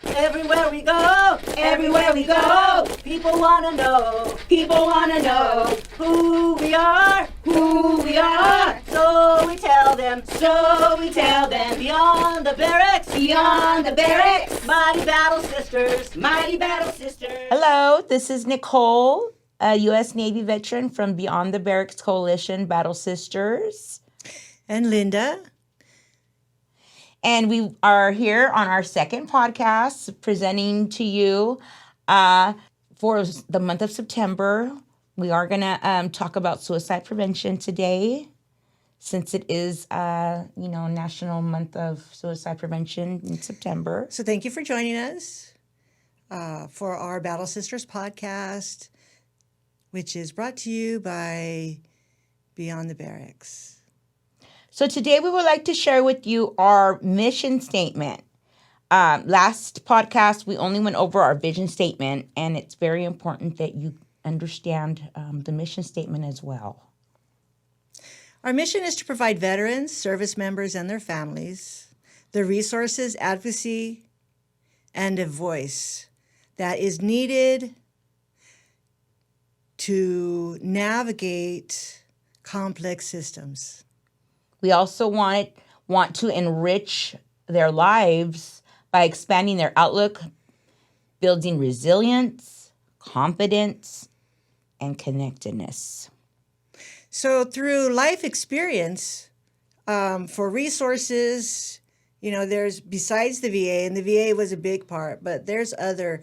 Everywhere we go, people wanna know who we are. So we tell them, beyond the barracks, mighty battle sisters. Hello, this is Nichol, a U.S. Navy veteran from Beyond the Barracks Coalition Battle Sisters. And Linda. And we are here on our second podcast presenting to you for the month of September. We are going to talk about suicide prevention today, since it is, National Month of Suicide Prevention in September. So thank you for joining us for our Battle Sisters podcast, which is brought to you by Beyond the Barracks. So today we would like to share with you our mission statement. Last podcast, we only went over our vision statement, and it's very important that you understand the mission statement as well. Our mission is to provide veterans, service members, and their families the resources, advocacy, and a voice that is needed to navigate complex systems. We also want to enrich their lives by expanding their outlook, building resilience, confidence, and connectedness. So through life experience, for resources, there's besides the VA, and the VA was a big part, but there's other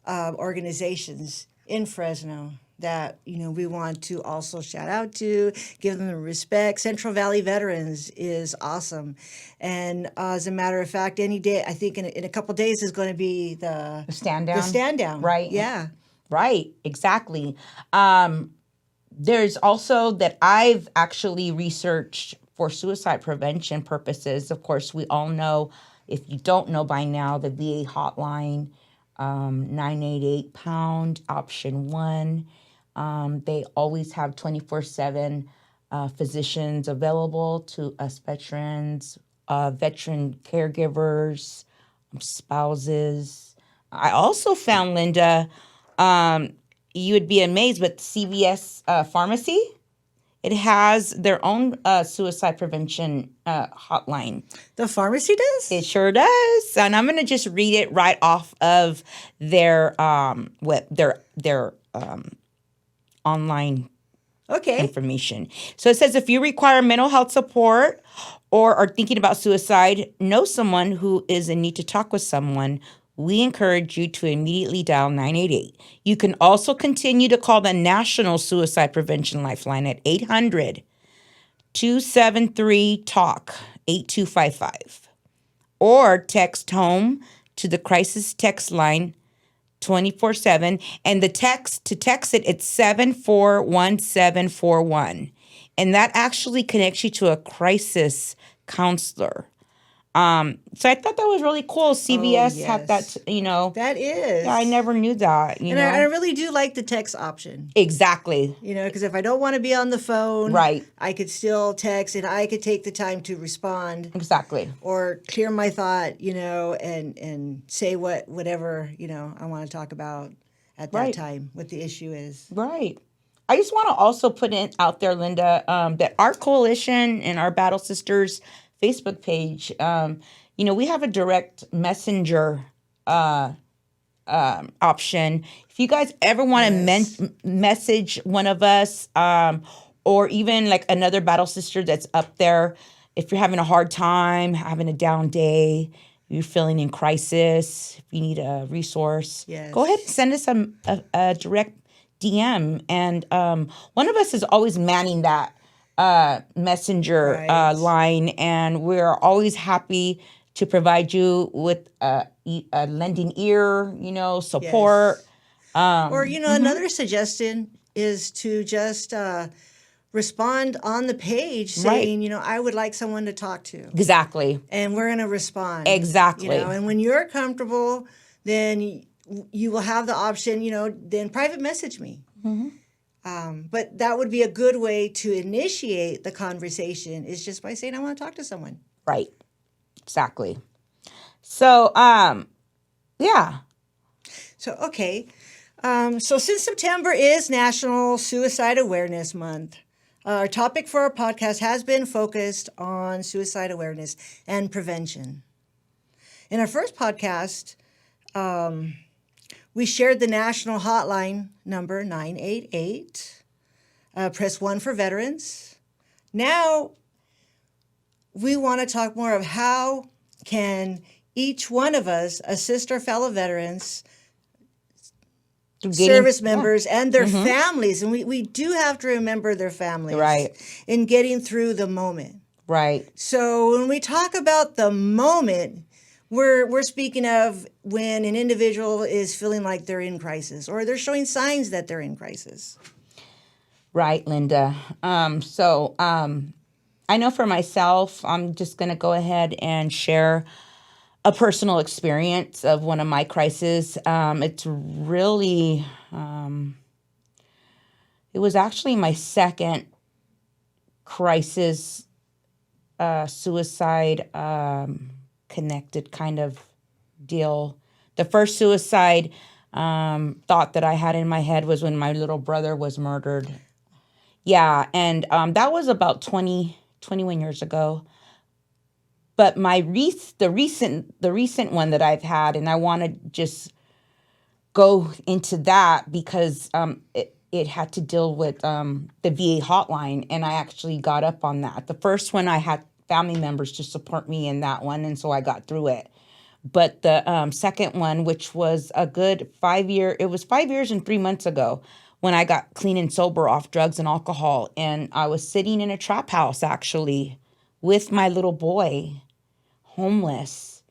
organizations in Fresno that, we want to also shout out to, give them the respect. Central Valley Veterans is awesome. And as a matter of fact, any day, I think in a couple days is going to be the stand down. The stand down. Right. Yeah. Right. Exactly. There's also that I've actually researched for suicide prevention purposes. Of course, we all know, if you don't know by now, the VA hotline, 988-pound, option 1. They always have 24/7 physicians available to us veterans, veteran caregivers, spouses. I also found, Linda, you would be amazed, but CVS Pharmacy, it has their own suicide prevention hotline. The pharmacy does? It sure does. And I'm going to just read it right off of their online information. So it says, if you require mental health support or are thinking about suicide, know someone who is in need to talk with someone, we encourage you to immediately dial 988. You can also continue to call the National Suicide Prevention Lifeline at 800-273-TALK, 8255. Or text HOME to the crisis text line 24/7, and to text it, it's 741741. And that actually connects you to a crisis counselor. So I thought that was really cool. CVS had that, That is. Yeah, I never knew that, And I really do like the text option. Exactly. Because if I don't want to be on the phone, right, I could still text, and I could take the time to respond. Exactly. Or clear my thought, and say whatever, I want to talk about at that time, what the issue is. Right. I just want to also put it out there, Linda, that our coalition and our Battle Sisters Facebook page, we have a direct messenger option. If you guys ever want to message one of us, or even like another Battle Sister that's up there, if you're having a hard time, having a down day, you're feeling in crisis, if you need a resource, go ahead and send us a direct DM. And one of us is always manning that messenger line, and we're always happy to provide you with a lending ear, support. Or, another suggestion is to just respond on the page saying, I would like someone to talk to. Exactly. And we're going to respond. Exactly. And when you're comfortable, then you will have the option, then private message me. Mm-hmm. But that would be a good way to initiate the conversation, is just by saying, I want to talk to someone. Right. Exactly. So Yeah. So, okay. So since September is National Suicide Awareness Month, our topic for our podcast has been focused on suicide awareness and prevention. In our first podcast, we shared the national hotline number 988. Press 1 for veterans. Now, we want to talk more of how can each one of us assist our fellow veterans, service members, and their families. And we do have to remember their families, Right. in getting through the moment. Right. So when we talk about the moment, we're speaking of when an individual is feeling like they're in crisis or they're showing signs that they're in crisis. Right, Linda. I know for myself, I'm just going to go ahead and share a personal experience of one of my crises. It's really, it was actually my second crisis, suicide connected kind of deal. The first suicide thought that I had in my head was when my little brother was murdered. Yeah, and that was about 21 years ago. But the recent one that I've had, and I want to just go into that because it had to deal with the VA hotline, and I actually got up on that. The first one, I had family members to support me in that one, and so I got through it. But the second one, which was a good 5 year, it was 5 years and 3 months ago when I got clean and sober off drugs and alcohol, and I was sitting in a trap house actually with my little boy, homeless,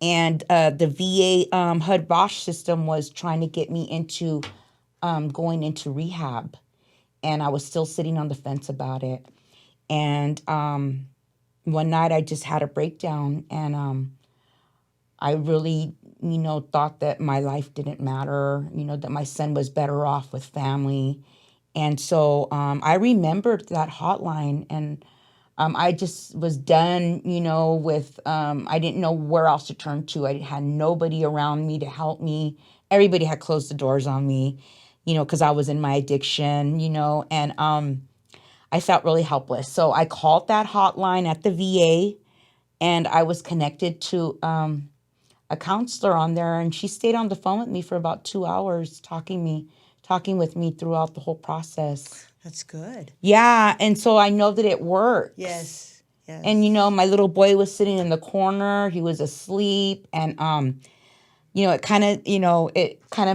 and the VA HUD Bosch system was trying to get me into going into rehab, and I was still sitting on the fence about it. And one night I just had a breakdown, and I really, thought that my life didn't matter, that my son was better off with family. And so I remembered that hotline, and I just was done, with, I didn't know where else to turn to. I had nobody around me to help me. Everybody had closed the doors on me, because I was in my addiction, and I felt really helpless. So I called that hotline at the VA, and I was connected to a counselor on there, and she stayed on the phone with me for about 2 hours, talking with me throughout the whole process. That's good. Yeah, and so I know that it worked. Yes. And my little boy was sitting in the corner. He was asleep, and it kind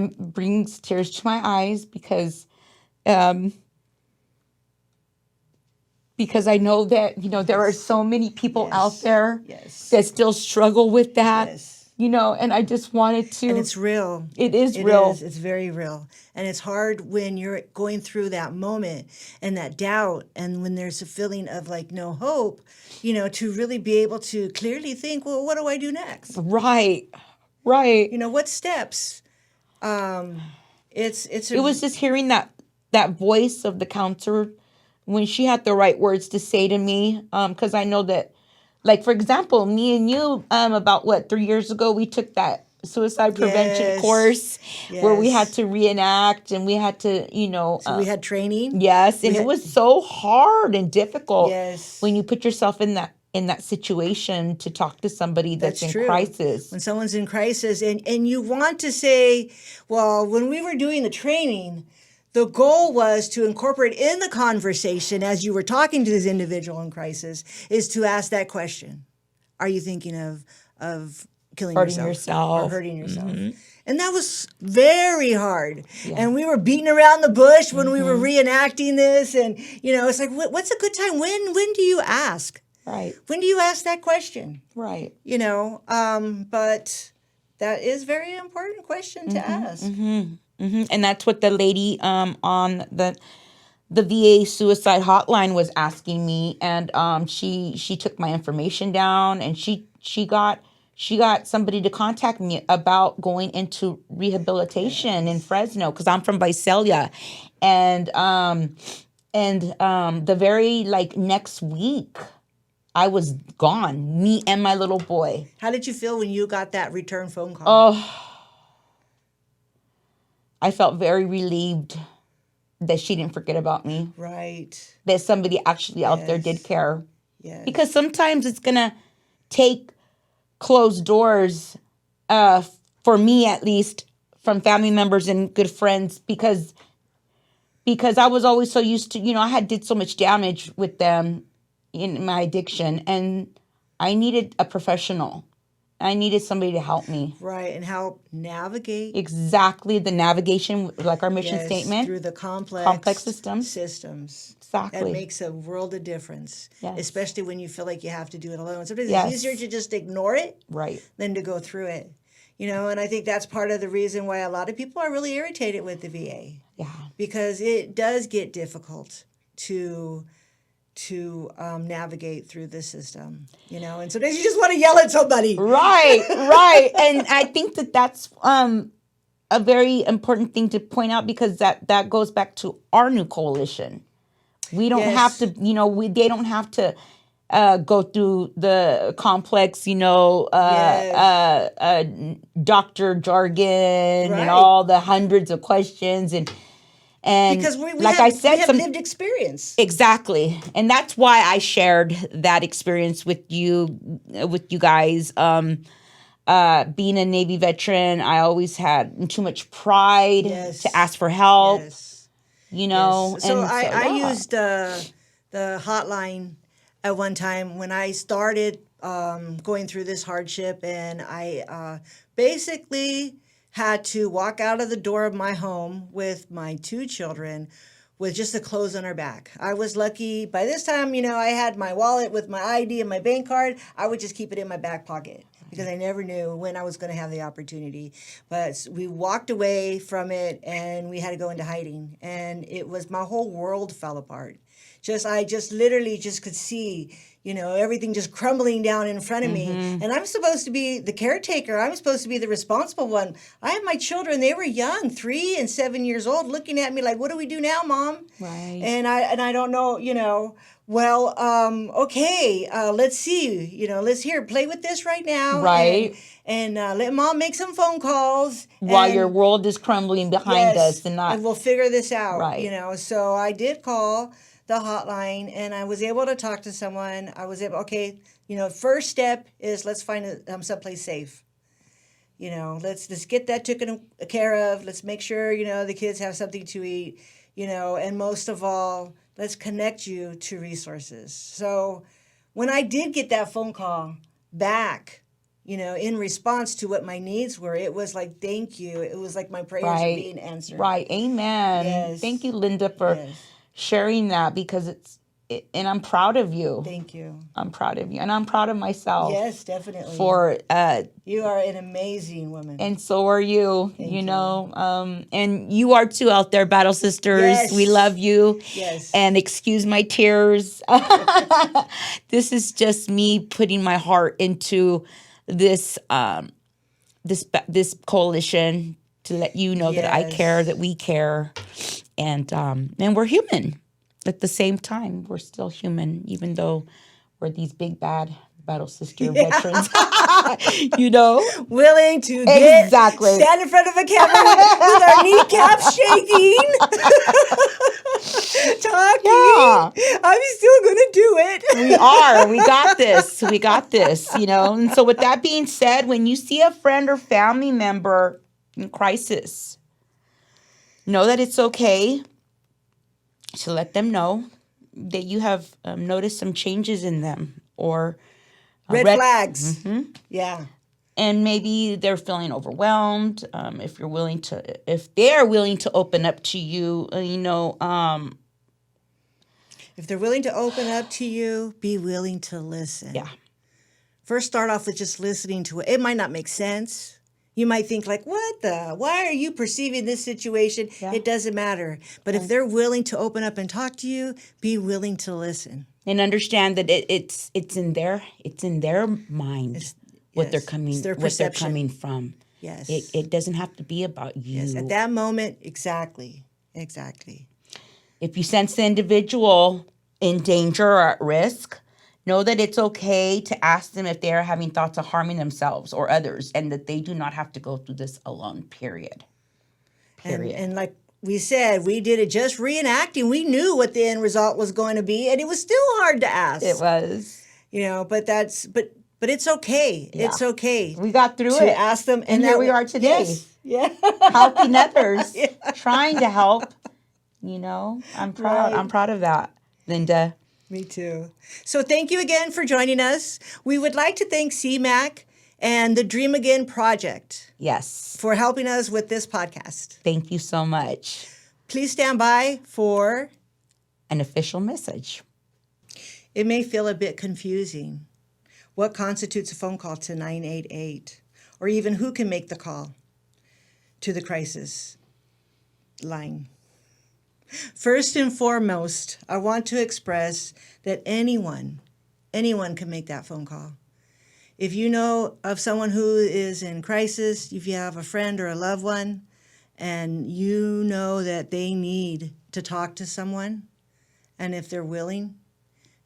of brings tears to my eyes because I know that there are so many people out there that still struggle with that. Yes. And I just wanted to. And it's real. It is real. It's very real. And it's hard when you're going through that moment and that doubt, and when there's a feeling of like no hope, to really be able to clearly think, well, what do I do next? Right. What steps? It was just hearing that voice of the counselor when she had the right words to say to me, because I know that, like, for example, me and you, about 3 years ago, we took that suicide prevention course where we had to reenact, and we had to, So we had training. Yes, and it was so hard and difficult when you put yourself in that situation to talk to somebody that's in crisis. When someone's in crisis, and you want to say, well, when we were doing the training, the goal was to incorporate in the conversation as you were talking to this individual in crisis is to ask that question. Are you thinking of killing yourself or hurting yourself? Mm-hmm. And that was very hard. Yeah. And we were beating around the bush when we were reenacting this. And, it's like, what's a good time? When do you ask? Right. When do you ask that question? Right. But that is a very important question to ask. Mm-hmm. Mm-hmm. And that's what the lady on the VA suicide hotline was asking me, and she took my information down, and she got somebody to contact me about going into rehabilitation in Fresno, because I'm from Visalia, and the very next week I was gone, me and my little boy. How did you feel when you got that return phone call? Oh, I felt very relieved that she didn't forget about me, Right. that somebody actually out there did Yes. care. Yes. Because sometimes it's going to take closed doors, for me at least, from family members and good friends, because I was always so used to, I had did so much damage with them in my addiction, and I needed a professional. I needed somebody to help me. Right. And help navigate. Exactly, the navigation, like our mission Yes, statement. through the Complex systems. systems. Exactly. That makes a world of difference, Yes. especially when you feel like you have to do it alone. Sometimes Yes. it's easier to just ignore it Right. than to go through it. And I think that's part of the reason why a lot of people are really irritated with the VA, Yeah. because it does get difficult to navigate through the system, and sometimes you just want to yell at somebody. Right, right. And I think that that's a very important thing to point out, because that goes back to our new coalition. We don't Yes. have to, they don't have to go through the complex, doctor jargon Right. and all the hundreds of questions and Because we like have, I said, we have lived experience. Exactly. And that's why I shared that experience with you guys. Being a Navy veteran, I always had too much pride Yes. to ask for help, Yes. Yes. So And I yeah. used the hotline at one time when I started going through this hardship, and I basically had to walk out of the door of my home with my 2 children with just the clothes on our back. I was lucky. By this time, I had my wallet with my ID and my bank card. I would just keep it in my back pocket because I never knew when I was going to have the opportunity. But we walked away from it, and we had to go into hiding. And it was, my whole world fell apart. I just literally just could see, everything just crumbling down in front of me. And I'm supposed to be the caretaker. I'm supposed to be the responsible one. I have my children. They were young, 3 and 7 years old, looking at me like, "What do we do now, Mom?" Right. And I don't know, well, okay, let's see, let's play with this right now. Right. And let Mom make some phone calls. While and, your world is crumbling behind yes, us and not. and we'll figure this out. Right. So I did call the hotline, and I was able to talk to someone. Okay, first step is let's find someplace safe. Let's get that taken care of. Let's make sure, the kids have something to eat, and most of all, let's connect you to resources. So when I did get that phone call back, in response to what my needs were, it was like, thank you. It was like my prayers were Right. being answered. Right. Amen. Yes. Thank you, Linda, for Yes. sharing that, because and I'm proud of you. Thank you. I'm proud of you, and I'm proud of myself. Yes, definitely. For You are an amazing woman. and so are you. Thank you know, and you are too out there, Battle Sisters. Yes. We love you. Yes. And excuse my tears. This is just me putting my heart into this this coalition to let you know that I Yes. care, that we care, and we're human. At the same time, we're still human, even though we're these big bad Battle Sister veterans. Willing to Exactly. stand in front of a camera with our kneecaps shaking, talking. Yeah. I'm still gonna do it. We are. We got this. We got this, And so with that being said, when you see a friend or family member in crisis, know that it's okay to let them know that you have noticed some changes in them, or Red flags. Mm-hmm. Yeah. And maybe they're feeling overwhelmed. If they're willing to open up to you, If they're willing to open up to you, be willing to listen. yeah. First, start off with just listening to it. It might not make sense. You might think like, why are you perceiving this situation? Yeah. It doesn't matter. But if they're willing to open up and talk to you, be willing to listen. And understand that it's in their mind what yes, they're coming it's their what they're perception. coming from. Yes. It doesn't have to be about you. Yes, at that moment, exactly. If you sense the individual in danger or at risk, know that it's okay to ask them if they are having thoughts of harming themselves or others, and that they do not have to go through this alone, period. Period. And like we said, we did it just reenacting. We knew what the end result was going to be, and it was still hard to ask. It was. You know, but it's okay. Yeah. It's okay. We got through to it. ask them, And here we are today. Yes. Yeah. Helping others, Yeah. trying to help. You know, I'm proud. Right. I'm proud of that, Linda. Me too. So thank you again for joining us. We would like to thank CMAC and the Dream Again Project Yes. for helping us with this podcast. Thank you so much. Please stand by for... An official message. It may feel a bit confusing. What constitutes a phone call to 988? Or even who can make the call to the crisis line? First and foremost, I want to express that anyone can make that phone call. If you know of someone who is in crisis, if you have a friend or a loved one, and you know that they need to talk to someone, and if they're willing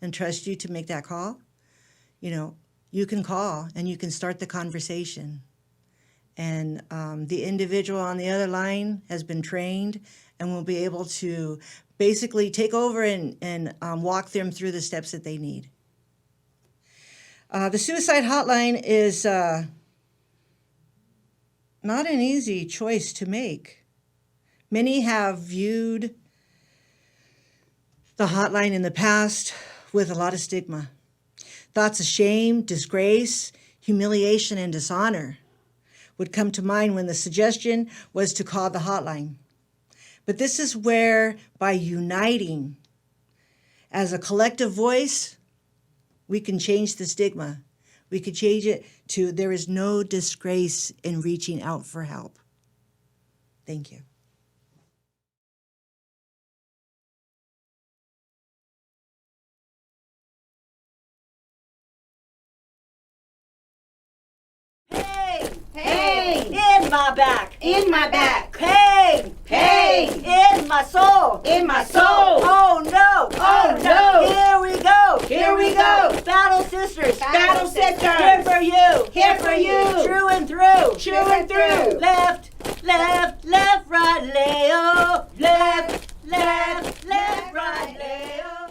and trust you to make that call, you know, you can call and you can start the conversation. And the individual on the other line has been trained and will be able to basically take over and walk them through the steps that they need. The suicide hotline is not an easy choice to make. Many have viewed the hotline in the past with a lot of stigma. Thoughts of shame, disgrace, humiliation, and dishonor would come to mind when the suggestion was to call the hotline. But this is where, by uniting as a collective voice, we can change the stigma. We could change it to there is no disgrace in reaching out for help. Thank you. Pain in my back. In my back. Pain in my soul. In my soul. Oh no. Oh, no. Here we go. Here we go. Battle sisters. Battle sisters. Here for you. Here for you. True and through. True and through. Left, right, Leo. Left, right, Leo.